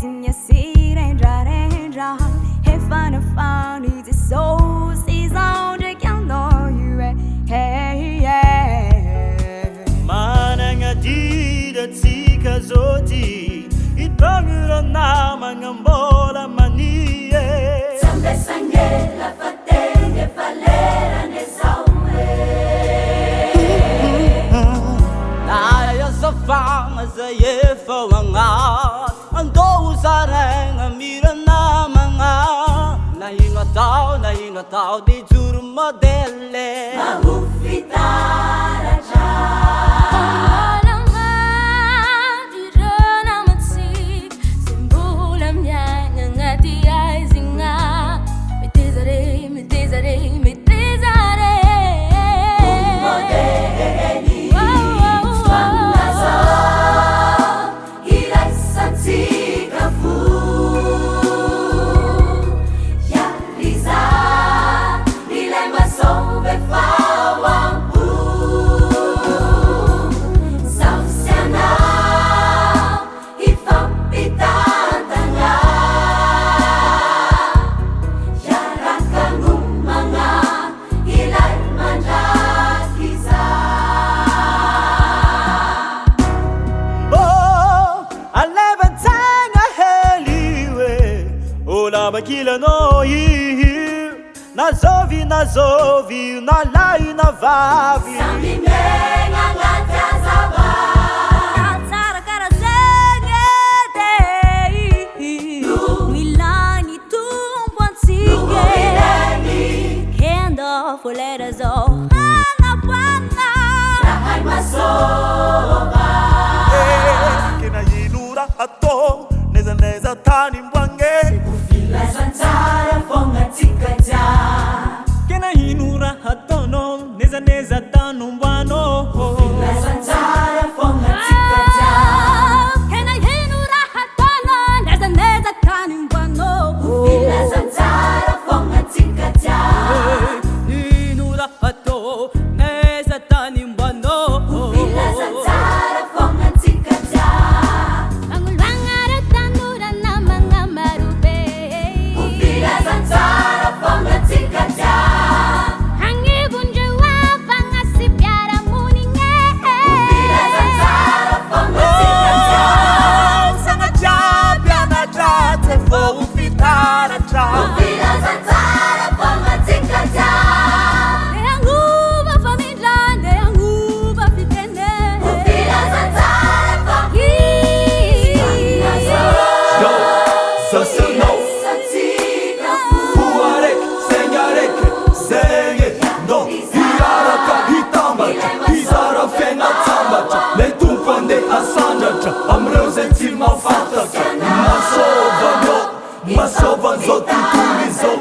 aizigna si rendrarendra Hefanafan izay so saison ndraiky anao io hey Managna didatsika zôty Itôgnora namagna mbola manie Sambesangela fatenge falerane saume Naya safanga zay efa magnat Andao saregna mira namagna Na ino atao di juro modele Mahufitaraja Bakila no nazovi na lai na vavi Sambi menga ngatazaba Katsara karazegede Milani tumpontsige Kendo folera zo Hangapana Rahay Masôva Kena yinura ato neza tani mbwange Lazantara fonga tikaja Kena hinura hatono neza tanu mbwano Lazantara fonga tikaja Kena hinura hatono neza tani mbwano Lazantara fonga tikaja Hinura hato neza tani mbwano Lazantara fonga tikaja Mangulwangara tanura na mga marube Lazantara fonga tikaja Hangibunja wafanga si piara muninge Lazantara fonga tikaja Sana jabia na jate fo ufitara cha Lazantara fonga tikaja Neanguba famiglia, neanguba fitene Lazantara fonga So no Fuarek, senharek, senge No, hiaraka, hitambacha Hizara fena tambacha Leitum quande asanjacha Amreuze tima fatacha Masôva no Masôva zo tuturizo